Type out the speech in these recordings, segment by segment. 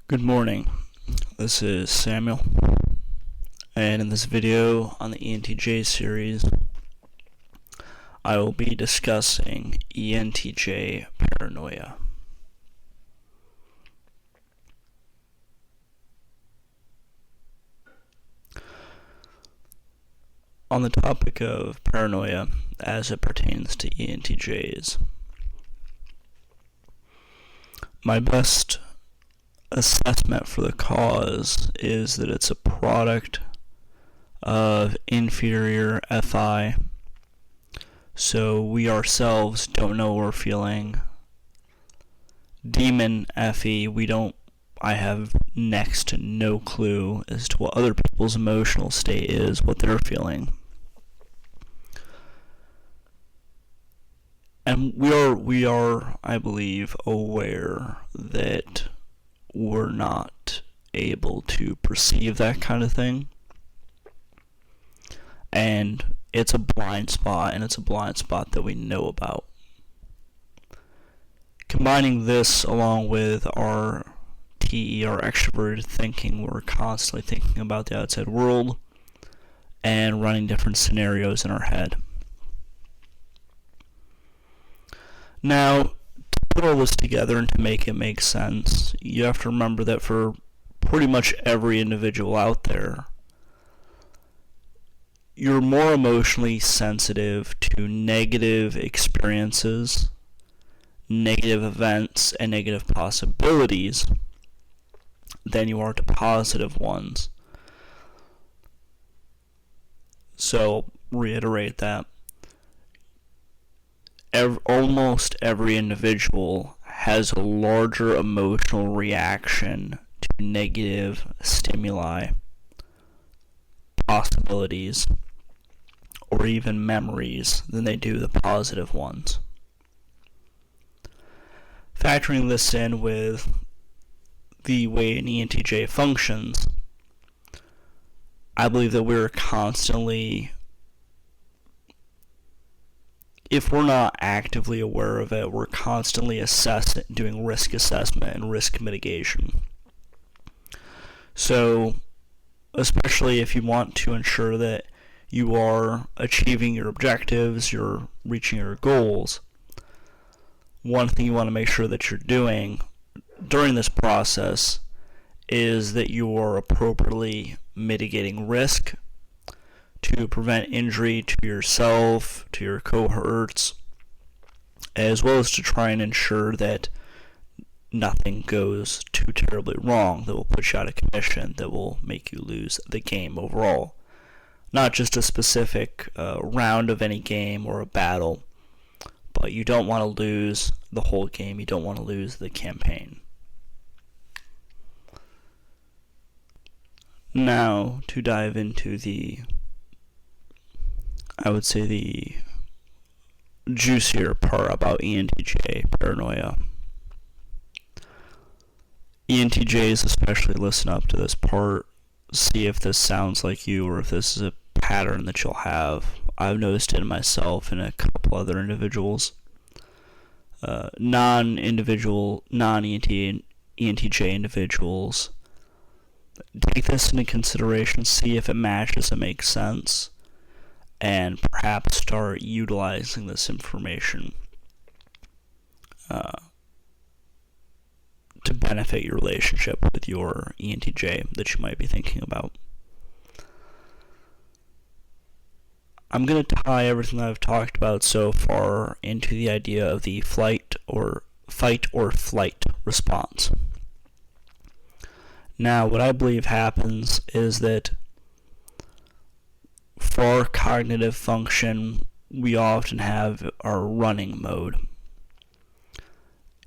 Good morning, this is Samuel, and in this video on the ENTJ series, I will be discussing ENTJ Paranoia. On the topic of paranoia as it pertains to ENTJs, my best assessment for the cause is that it's a product of inferior FI. So we ourselves don't know we're feeling. Demon FE, I have next to no clue as to what other people's emotional state is, what they're feeling. And we are, I believe, aware that we're not able to perceive that kind of thing. And it's a blind spot, and it's a blind spot that we know about. Combining this along with our TE, our extroverted thinking, we're constantly thinking about the outside world and running different scenarios in our head. Now, put all this together and to make it make sense, you have to remember that for pretty much every individual out there, you're more emotionally sensitive to negative experiences, negative events, and negative possibilities than you are to positive ones. So, reiterate that. Almost every individual has a larger emotional reaction to negative stimuli, possibilities, or even memories than they do the positive ones. Factoring this in with the way an ENTJ functions, I believe that we're constantly, if we're not actively aware of it, we're constantly doing risk assessment and risk mitigation. So, especially if you want to ensure that you are achieving your objectives, you're reaching your goals, one thing you want to make sure that you're doing during this process is that you are appropriately mitigating risk to prevent injury to yourself, to your cohorts, as well as to try and ensure that nothing goes too terribly wrong that will put you out of commission, that will make you lose the game overall. Not just a specific round of any game or a battle, but you don't want to lose the whole game, you don't want to lose the campaign. Now, to dive into the juicier part about ENTJ paranoia. ENTJs especially listen up to this part, see if this sounds like you or if this is a pattern that you'll have. I've noticed it in myself and a couple other individuals. Non-ENTJ individuals, take this into consideration, see if it matches and makes sense, and perhaps start utilizing this information to benefit your relationship with your ENTJ that you might be thinking about. I'm going to tie everything that I've talked about so far into the idea of the fight or flight response. Now, what I believe happens is that for our cognitive function, we often have our running mode.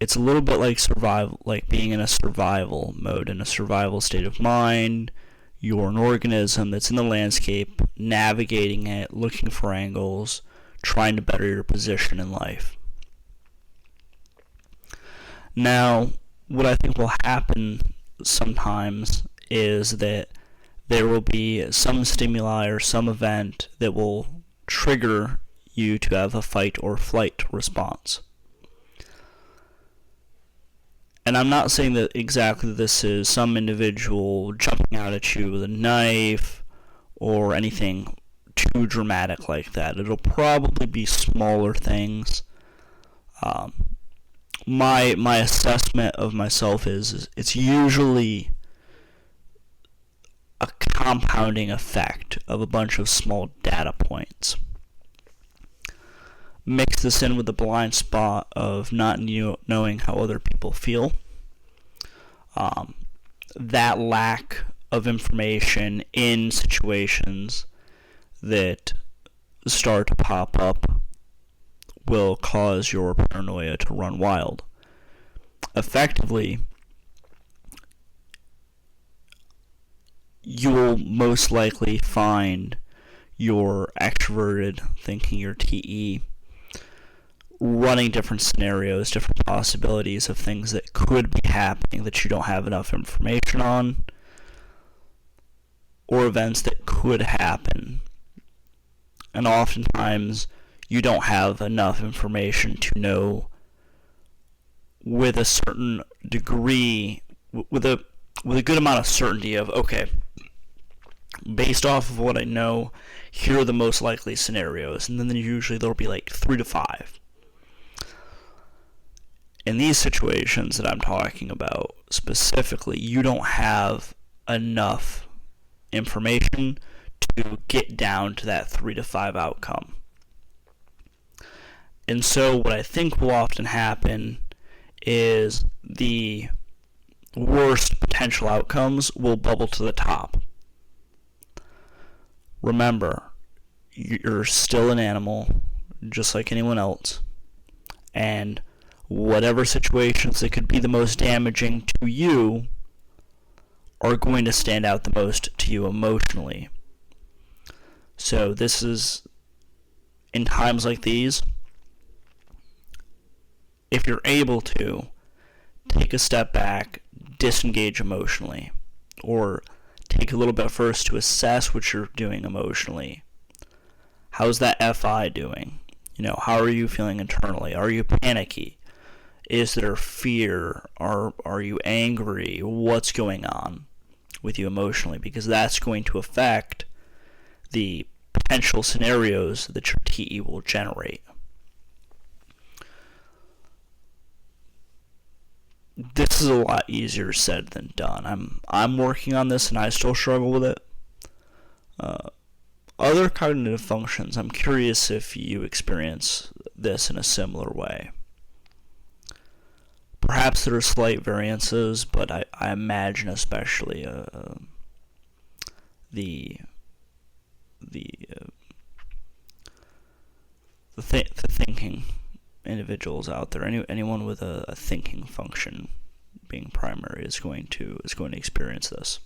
It's a little bit like survival, like being in a survival mode, in a survival state of mind. You're an organism that's in the landscape, navigating it, looking for angles, trying to better your position in life. Now, what I think will happen sometimes is that there will be some stimuli or some event that will trigger you to have a fight or flight response. And I'm not saying that exactly this is some individual jumping out at you with a knife or anything too dramatic like that. It'll probably be smaller things. My assessment of myself is it's usually a compounding effect of a bunch of small data points. Mix this in with the blind spot of not knowing how other people feel. That lack of information in situations that start to pop up will cause your paranoia to run wild. Effectively, you will most likely find your extroverted thinking, your TE, running different scenarios, different possibilities of things that could be happening that you don't have enough information on, or events that could happen. And oftentimes, you don't have enough information to know with a certain degree, with a good amount of certainty of, okay, based off of what I know, here are the most likely scenarios. And then usually there'll be like 3 to 5. In these situations that I'm talking about specifically, you don't have enough information to get down to that 3 to 5 outcome. And so what I think will often happen is the worst potential outcomes will bubble to the top. Remember, you're still an animal, just like anyone else, and whatever situations that could be the most damaging to you are going to stand out the most to you emotionally. So this is, in times like these, if you're able to, take a step back, disengage emotionally, or take a little bit first to assess what you're doing emotionally. How's that FI doing? How are you feeling internally? Are you panicky? Is there fear? Are you angry? What's going on with you emotionally? Because that's going to affect the potential scenarios that your TE will generate. This is a lot easier said than done. I'm working on this and I still struggle with it. Other cognitive functions, I'm curious if you experience this in a similar way. Perhaps there are slight variances, but I imagine especially the thinking individuals out there. Anyone with a thinking function being primary is going to experience this.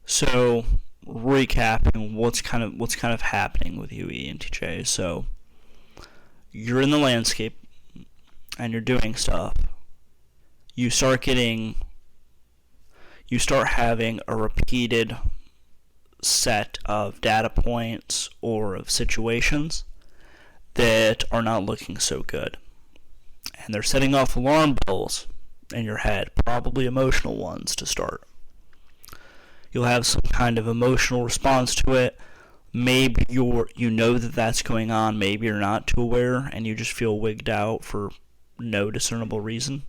So, recapping what's kind of happening with you, ENTJ. So, you're in the landscape and you're doing stuff. You start having a repeated set of data points or of situations that are not looking so good. And they're setting off alarm bells in your head, probably emotional ones to start. You'll have some kind of emotional response to it. Maybe you know that that's going on, maybe you're not too aware, and you just feel wigged out for no discernible reason.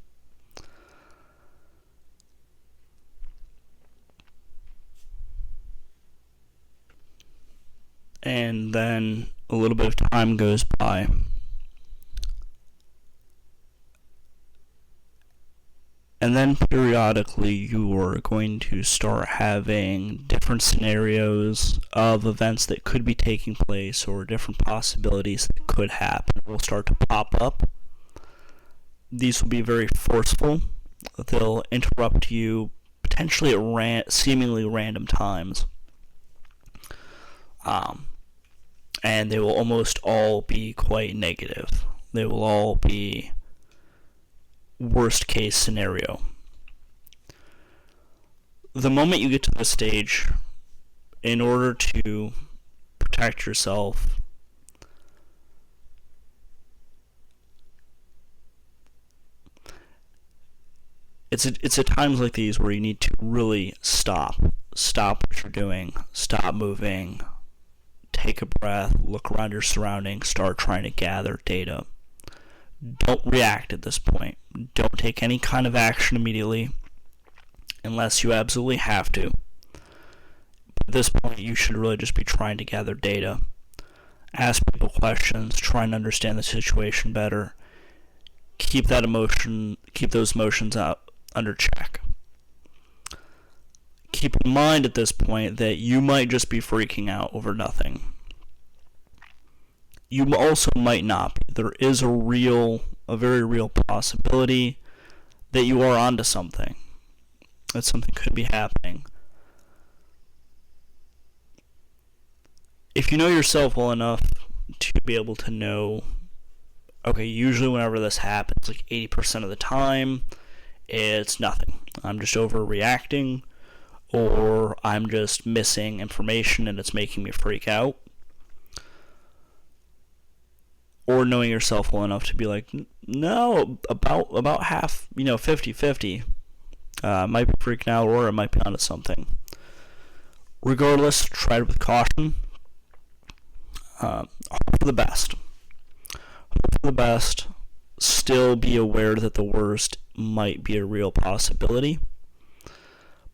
And then a little bit of time goes by. And then periodically you are going to start having different scenarios of events that could be taking place or different possibilities that could happen will start to pop up. These will be very forceful. They'll interrupt you potentially at seemingly random times. And they will almost all be quite negative. They will all be worst case scenario. The moment you get to this stage, in order to protect yourself, it's at times like these where you need to really stop what you're doing, stop moving, take a breath, look around your surroundings, start trying to gather data. Don't react at this point. Don't take any kind of action immediately unless you absolutely have to. At this point, you should really just be trying to gather data, ask people questions, try and understand the situation better, keep those emotions out under check. Keep in mind at this point that you might just be freaking out over nothing. You also might not be. There is a very real possibility that you are onto something, that something could be happening. If you know yourself well enough to be able to know, okay, usually whenever this happens, like 80% of the time, it's nothing. I'm just overreacting, or I'm just missing information and it's making me freak out. Or knowing yourself well enough to be like, no, about half, 50-50. I might be freaking out, or I might be onto something. Regardless, try it with caution. Hope for the best. Still be aware that the worst might be a real possibility,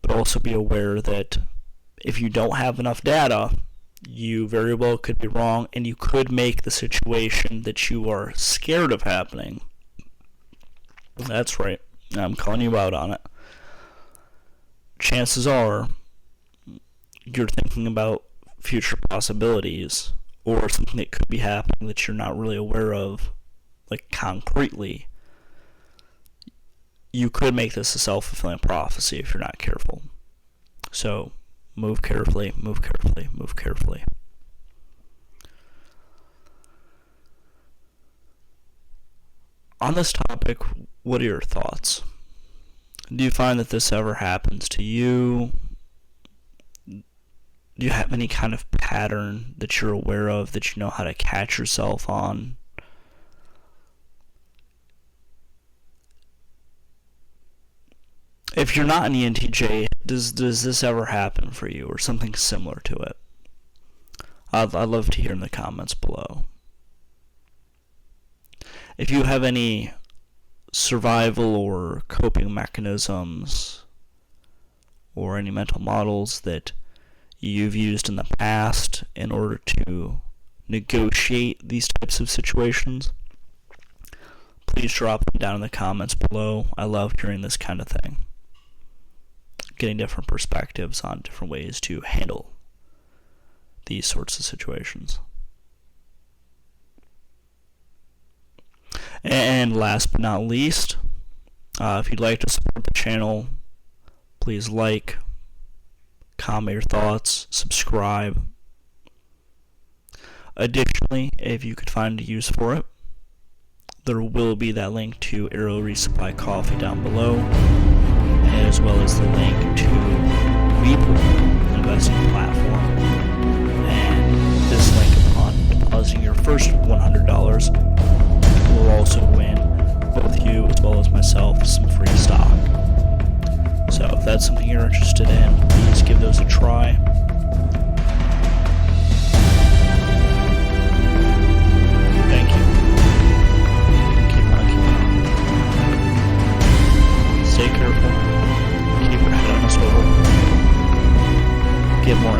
but also be aware that if you don't have enough data, you very well could be wrong, and you could make the situation that you are scared of happening. That's right. I'm calling you out on it. Chances are you're thinking about future possibilities or something that could be happening that you're not really aware of, like concretely. You could make this a self-fulfilling prophecy if you're not careful. So, move carefully. On this topic, what are your thoughts? Do you find that this ever happens to you? Do you have any kind of pattern that you're aware of, that you know how to catch yourself on? If you're not an ENTJ, does this ever happen for you, or something similar to it? I'd love to hear in the comments below. If you have any survival or coping mechanisms or any mental models that you've used in the past in order to negotiate these types of situations, please drop them down in the comments below. I love hearing this kind of thing. Getting different perspectives on different ways to handle these sorts of situations. And last but not least, if you'd like to support the channel, please like, comment your thoughts, subscribe. Additionally, if you could find a use for it, there will be that link to Arrow Resupply Coffee down below, as well as the link to WeBull investing platform. And this link, upon depositing your first $100, will also win both you as well as myself some free stock. So if that's something you're interested in, please give those a try. Thank you. Keep on. Stay careful. Keep your head on a swivel. Get more